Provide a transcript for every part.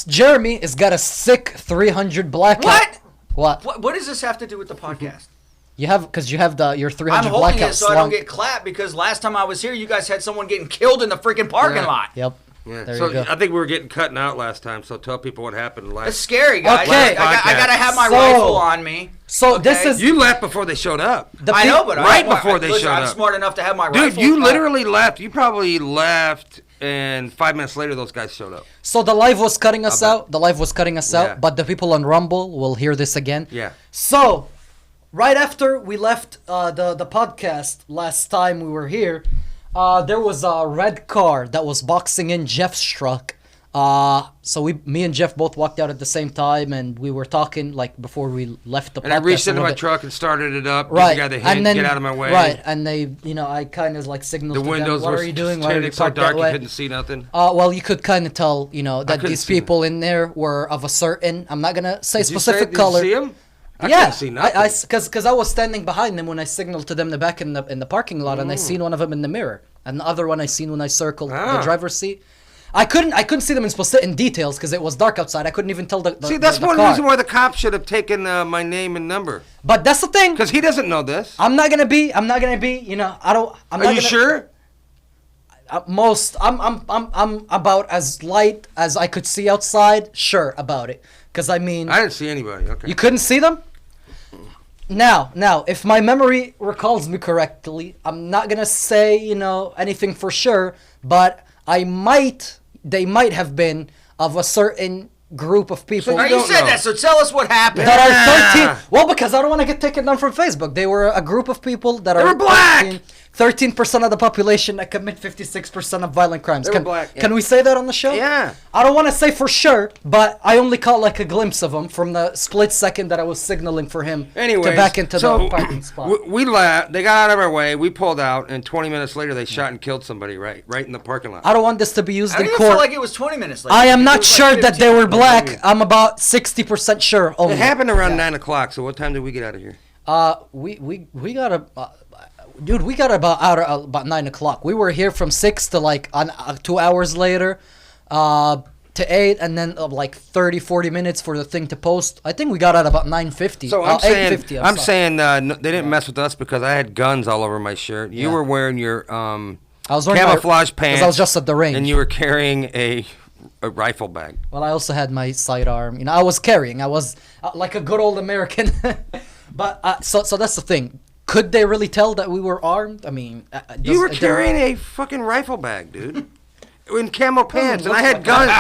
Jeremy has got a sick 300 blackout. What? What does this have to do with the podcast? You have because you have your 300 I'm holding blackout it so I don't get clapped because last time I was here, you guys had someone getting killed in the freaking parking lot. Yep. Yeah. There So you go. I think we were getting cut out last time. So tell people what happened last. It's scary, guys. Okay. I gotta have my rifle on me. So Okay. this is You left before they showed up. I know, but right before they showed I'm up. smart enough to have my Dude, rifle. you literally left. You probably left, and 5 minutes later, those guys showed up. So the live was cutting us out. The live was cutting us Yeah. out, but the people on Rumble will hear this again. Yeah. So, right after we left the podcast last time we were here, there was a red car that was boxing in Jeff's truck. So me and Jeff both walked out at the same time, and we were talking like before we left the podcast. And I reached a into little my bit. truck and started it up. Right, Gave the guy the and hint, then get out of my way. Right, and they, I kind of like signaled The to windows them. What were are you doing? Why are you so parked dark that you way? couldn't see nothing. Well, you could kind of tell, that couldn't these see people in there were of a certain. I'm not gonna say Did specific you color. see him? I Yeah, couldn't see nothing. because I was standing behind them when I signaled to them the back in the parking lot, and I seen one of them in the mirror, and the other one I seen when I circled the driver's seat. I couldn't see them in details because it was dark outside. I couldn't even tell the See, that's the one car. reason why the cop should have taken my name and number. But that's the thing. Because he doesn't know this. I'm not gonna be. I don't. Are you sure? I'm about as light as I could see outside. Sure about it. Because I mean, I didn't see anybody. Okay. you couldn't see them. Now, if my memory recalls me correctly, I'm not gonna say anything for sure, but they might have been of a certain group of people. So All right, you don't said know. that, so tell us what happened. that are 13. Well, because I don't want to get taken down from Facebook. They were a group of people that They are were black! 13% of the population that commit 56% of violent crimes. They were black, yeah. Can we say that on the show? Yeah. I don't want to say for sure, but I only caught like a glimpse of him from the split second that I was signaling for him Anyways, to back into so the parking spot. we left. They got out of our way. We pulled out, and 20 minutes later, they shot and killed somebody right in the parking lot. I don't want this to be used I in didn't court. feel like it was 20 minutes later. I am It not was sure like that they 15. were black. I'm about 60% sure only. It happened around 9 o'clock. So what time did we get out of here? We got dude, we got about 9 o'clock. We were here from 6 to like 2 hours later, to 8, and then like 30-40 minutes for the thing to post. I think we got out about 9:50. So I'm 8:50, I'm saying they didn't mess with us because I had guns all over my shirt. You Yeah. were wearing your I was wearing camouflage because pants. I was just at the range. And you were carrying a rifle bag. Well, I also had my sidearm. I was carrying. I was like a good old American. But so that's the thing. Could they really tell that we were armed? I mean, You were carrying a fucking rifle bag, dude. In camo pants, and I had guns.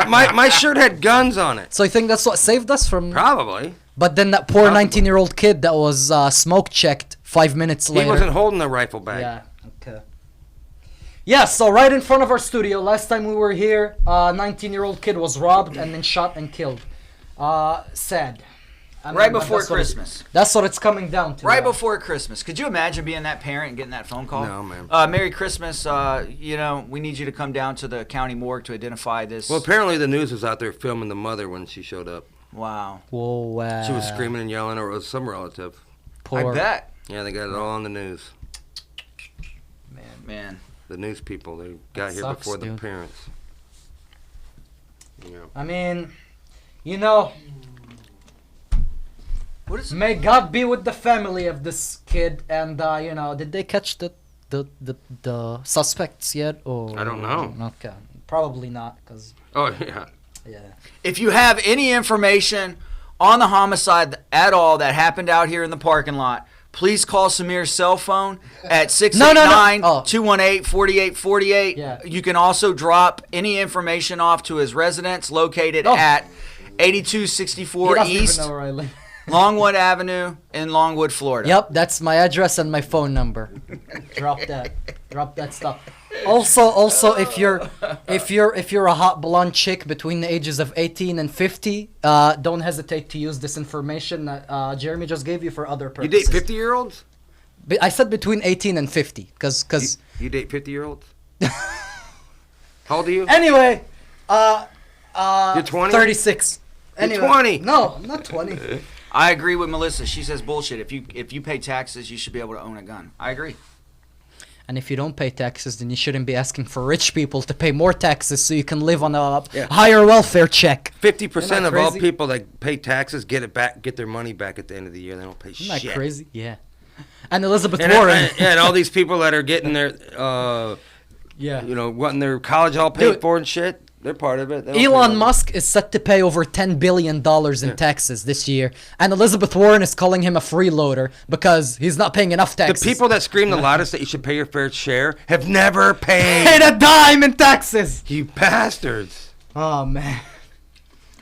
My shirt had guns on it. So you think that's what saved us from? Probably. But then that poor 19-year-old kid that was smoke checked 5 minutes later. He wasn't holding the rifle bag. Yeah. Okay. Yeah. So right in front of our studio, last time we were here, 19-year-old kid was robbed and then shot and killed. Sad. I mean, Right but before that's what Christmas. That's what it's coming down to. Right before Christmas. Could you imagine being that parent and getting that phone call? No, man. Merry Christmas. We need you to come down to the county morgue to identify this. Well, apparently the news was out there filming the mother when she showed up. Wow. Whoa, wow. She was screaming and yelling, or it was some relative. Poor. I bet. Yeah, they got it all on the news. Man. The news people, they got That here sucks, before the dude. parents. Yeah. I mean, What is may God be with the family of this kid. And did they catch the suspects yet? Or I don't know. Okay, probably not, because Oh, yeah. yeah. If you have any information on the homicide at all that happened out here in the parking lot, please call Samir's cell phone at 689-218-4848. Yeah. You can also drop any information off to his residence located at He 8264 doesn't even East know where I live. Longwood Avenue in Longwood, Florida. Yep, that's my address and my phone number. Drop that stuff. Also, if you're a hot blonde chick between the ages of 18 and 50, don't hesitate to use this information that Jeremy just gave you for other You purposes. date 50-year-olds? I said between 18 and 50, because You date 50-year-olds? How old are you? anyway, You're 20? 36. You're Anyway, 20. No, I'm not 20. I agree with Melissa. She says bullshit. If you pay taxes, you should be able to own a gun. I agree. And if you don't pay taxes, then you shouldn't be asking for rich people to pay more taxes so you can live on a Yeah. higher welfare check. 50% of all crazy? people that pay taxes get it back, get their money back at the end of the year. They don't pay Isn't that shit. crazy? Yeah. And Elizabeth And, Warren. and all these people that are getting their, Yeah. wanting their college all paid Dude. for and shit, they're part of it. They don't pay Elon no- Musk is set to pay over $10 billion in taxes this year. And Elizabeth Warren is calling him a freeloader because he's not paying enough The taxes. people that scream the loudest that you should pay your fair share have never paid paid. a dime in taxes. You bastards. Oh, man.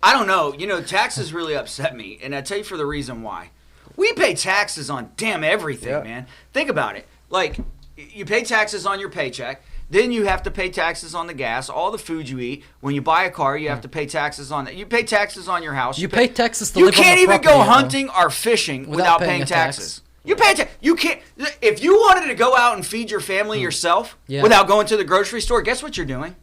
I don't know. You know, taxes really upset me, and I tell you for the reason why. We pay taxes on damn everything, Yeah. man. Think about it. Like, you pay taxes on your paycheck. Then you have to pay taxes on the gas, all the food you eat. When you buy a car, you have to pay taxes on that. You pay taxes on your house. You pay taxes to You live on can't the even go property, hunting or fishing without paying a tax. taxes. You pay you can't. If you wanted to go out and feed your family yourself Yeah. without going to the grocery store, guess what you're doing?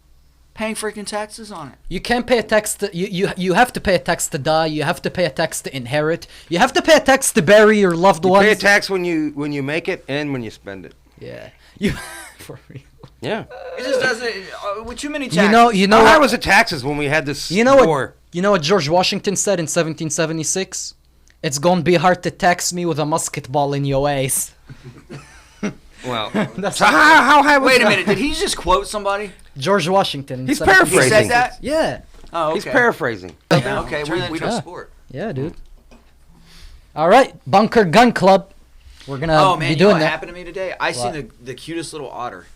Paying freaking taxes on it. You can't pay a tax to you have to pay a tax to die. You have to pay a tax to inherit. You have to pay a tax to bury your loved You ones. pay a tax when you make it and when you spend it. Yeah. You for real. Yeah. It just doesn't. With too many taxes. You know How high what? was the taxes when we had this You know war? what George Washington said in 1776? It's gonna be hard to tax me with a musket ball in your ass. Well, That's so how high was Wait a that? minute. Did he just quote somebody? George Washington. in He's 1776. He paraphrasing. said that? Yeah. Oh, okay. He's paraphrasing. Yeah, okay, we're in Yeah. sport. Yeah, dude. All right, Bunker Gun Club. We're gonna Oh be man, you know doing what that. happened to me today? I seen the cutest little otter.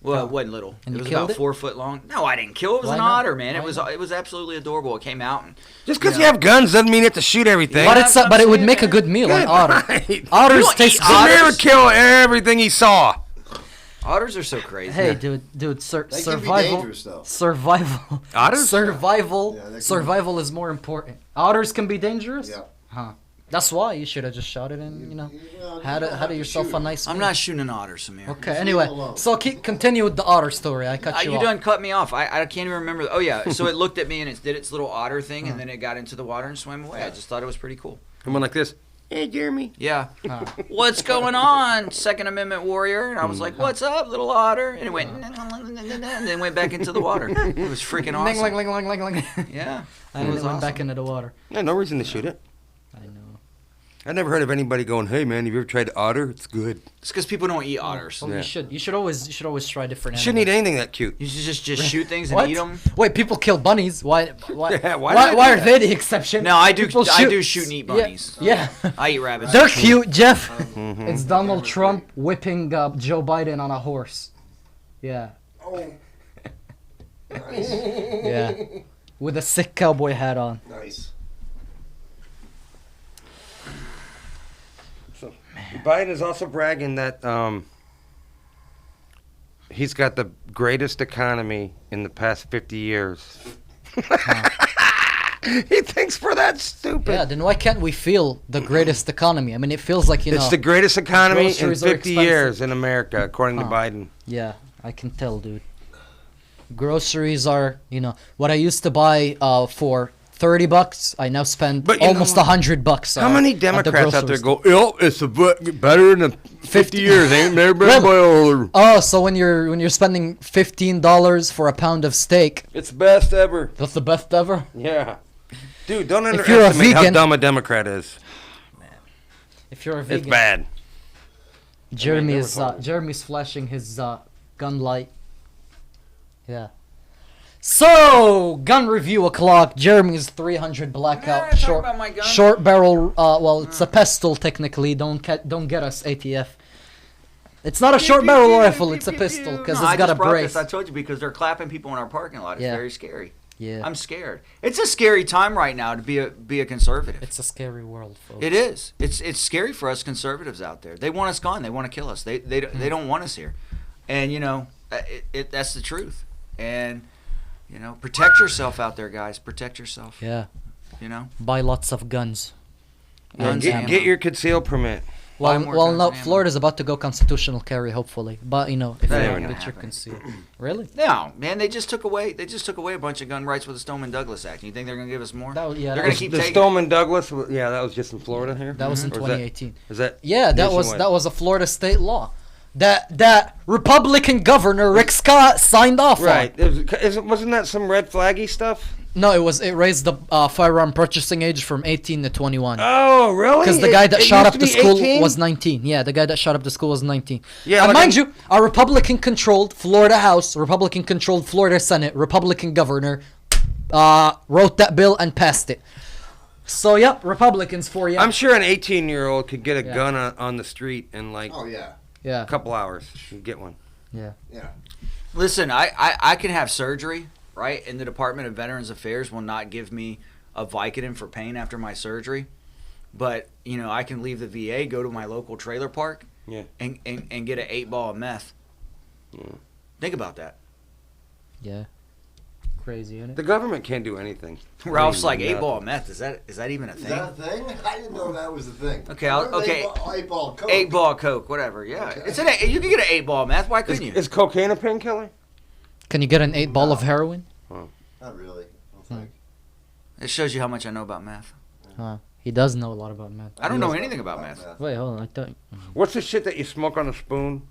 Well, Oh. it wasn't little. And It you was killed about it? 4 foot long. No, I didn't kill it. It was Why an not? otter, man. Why It was absolutely adorable. It came out and Just because you have guns doesn't mean you have to shoot everything. But that's it's what but I'm it would saying, make a man. good meal, an Good otter. night. Otters You don't taste eat good. otters. Samir would kill everything he saw. otters are so crazy. Hey, dude, They can be survival, dangerous, though. survival, Otters? survival, Yeah, they can- survival is more important. Otters can be dangerous. Yeah. Huh. That's why you should have just shot it and had yourself a nice. I'm meal. not shooting an otter, Samir. Okay. Leave it Anyway, alone. so continue with the otter story. I cut you You off. done cut me off. I can't even remember. Oh yeah, so it looked at me and it did its little otter thing, and then it got into the water and swam away. I just thought it was pretty cool. I went like this. Hey, Jeremy. Yeah. Huh. What's going on, Second Amendment warrior? And I was like, what's up, little otter? And it went, and then went back into the water. It was freaking Ling, ling, awesome. ling, ling, ling, ling. Yeah. And It then was it went back awesome. into the water. Yeah, no reason to shoot it. I know. I never heard of anybody going, "Hey man, have you ever tried otter? It's good." It's because people don't eat otters. Well, Yeah. you should always try different. You shouldn't eat animals. anything that cute. You should just shoot things and What? eat them. Wait, people kill bunnies. Why? Yeah, why why do they are do they the exception? No, I do. People I do shoot and eat bunnies. Yeah. I eat rabbits. They're cute, Jeff. Mm-hmm. It's Donald Trump whipping Joe Biden on a horse. Yeah. Oh. Nice. Yeah. With a sick cowboy hat on. Nice. So, Biden is also bragging that he's got the greatest economy in the past 50 years. He thinks we're that stupid. Yeah, then why can't we feel the greatest economy? I mean, it feels like, you know. It's the greatest economy in groceries are 50 expensive. years in America, according to Huh. Biden. Yeah, I can tell, dude. Groceries are, what I used to buy for $30, I now spend But you know almost what? $100. How many at the Democrats out grocery there store. go, "Yo, it's better than 50 years, ain't there, Really? boy? Oh, so when you're spending $15 for a pound of steak, It's best ever." that's the best ever? Yeah. Dude, don't If you're a underestimate how vegan- dumb a Democrat is. If you're a vegan. It's bad. Jeremy they is were told. Jeremy's flashing his gun light. Yeah. So, gun review o'clock. Jeremy's 300 blackout talk short about my gun. short barrel. Well, it's a pistol technically. Don't get us ATF. It's not a short barrel rifle. It's a pistol because No, it's got a I just brought brace. this, I told you, because they're clapping people in our parking lot. It's Yeah. very scary. Yeah. I'm scared. It's a scary time right now to be a conservative. It's a scary world, folks. It is. It's scary for us conservatives out there. They want us gone. They want to kill us. They don't want us here. And that's the truth. And protect yourself out there, guys. Protect yourself. Yeah. Buy lots of guns. Guns, Get, ammo. get your conceal permit. Well, more well, guns no. than ammo. Florida's about to go constitutional carry, hopefully. But if That you ain't want gonna that, you happen. can see it. Really? No, man, they just took away a bunch of gun rights with the Stoneman-Douglas Act. You think they're gonna give us more? That was, yeah. They're That gonna was, keep The taking. Stoneman Douglas, that was just in Florida here? that was in Or is 2018. Is that Yeah, that was nationwide? a Florida state law. that Republican governor Rick Scott signed off Right. on. Wasn't that some red flaggy stuff? No, it raised the firearm purchasing age from 18 to 21. Oh, really? Because the guy that shot up the school 18? was 19. Yeah, the guy that shot up the school was 19. Yeah, and like mind you, a Republican-controlled Florida House, Republican-controlled Florida Senate, Republican governor wrote that bill and passed it. So, yep, Republicans for you. I'm sure an 18-year-old could get a Yeah. gun on the street in like Oh yeah. Yeah. a couple hours and get one. Yeah. Yeah. Listen, I can have surgery, right? And the Department of Veterans Affairs will not give me a Vicodin for pain after my surgery. But, you know, I can leave the VA, go to my local trailer park, Yeah. and get an 8-ball of meth. Yeah. Think about that. Yeah. Crazy, isn't it? The government can't do anything. Ralph's like, Nothing. 8-ball of meth. Is that even a Is thing? that a thing? I didn't know that was a thing. Okay, Remember okay. 8-ball Coke? 8-ball Coke, whatever. Yeah, Okay. you can get an 8-ball of meth. Why couldn't you? Is cocaine a painkiller? Can you get an 8-ball of heroin? Not really. I don't think. It shows you how much I know about meth. He does know a lot about meth. I don't know anything about meth. Wait, hold on. I thought... What's the shit that you smoke on a spoon?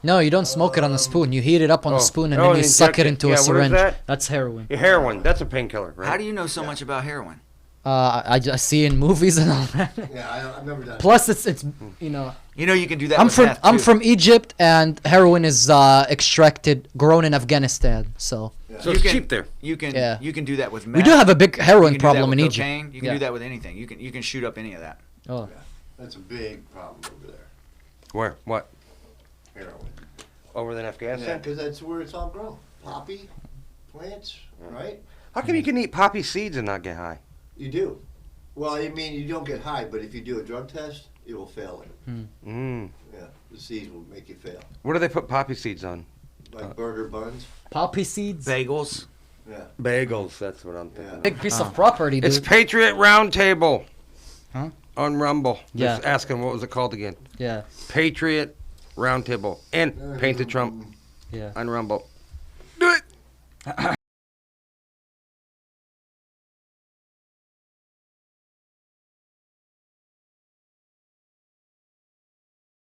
No, you don't smoke it on the spoon. You heat it up on the Oh. spoon and Oh, then you and suck it inject into it. a Yeah, what is syringe. that? That's heroin. Your heroin. That's a painkiller, right? How do you know so much about heroin? I just see in movies and all that. Yeah, I've never done it. Plus, it's you know. You know you can do that I'm with from meth, I'm too. from Egypt, and heroin is extracted, grown in Afghanistan. So So You it's can- cheap there. You can Yeah. you can do that with meth. we do have a big You heroin can do that problem with in Egypt. cocaine. You can Yeah. do that with anything. You can shoot up any of that. Oh, That's a big problem over there. Where? What? Heroin. Over than Yeah, Afghanistan? because that's where it's all grown. Poppy plants, right? How come you can eat poppy seeds and not get high? You do. Well, I mean, you don't get high, but if you do a drug test, it will fail it. Mm. Yeah, the seeds will make you fail. What do they put poppy seeds on? Like burger buns. poppy seeds. Bagels. Yeah. Bagels. That's what I'm thinking. Yeah. Big piece of property, dude. It's Patriot Roundtable. Huh? On Rumble. Yeah. Just asking what was it called again? Yeah, Patriot Roundtable. And Paint the Trump yeah. on Rumble. Do it.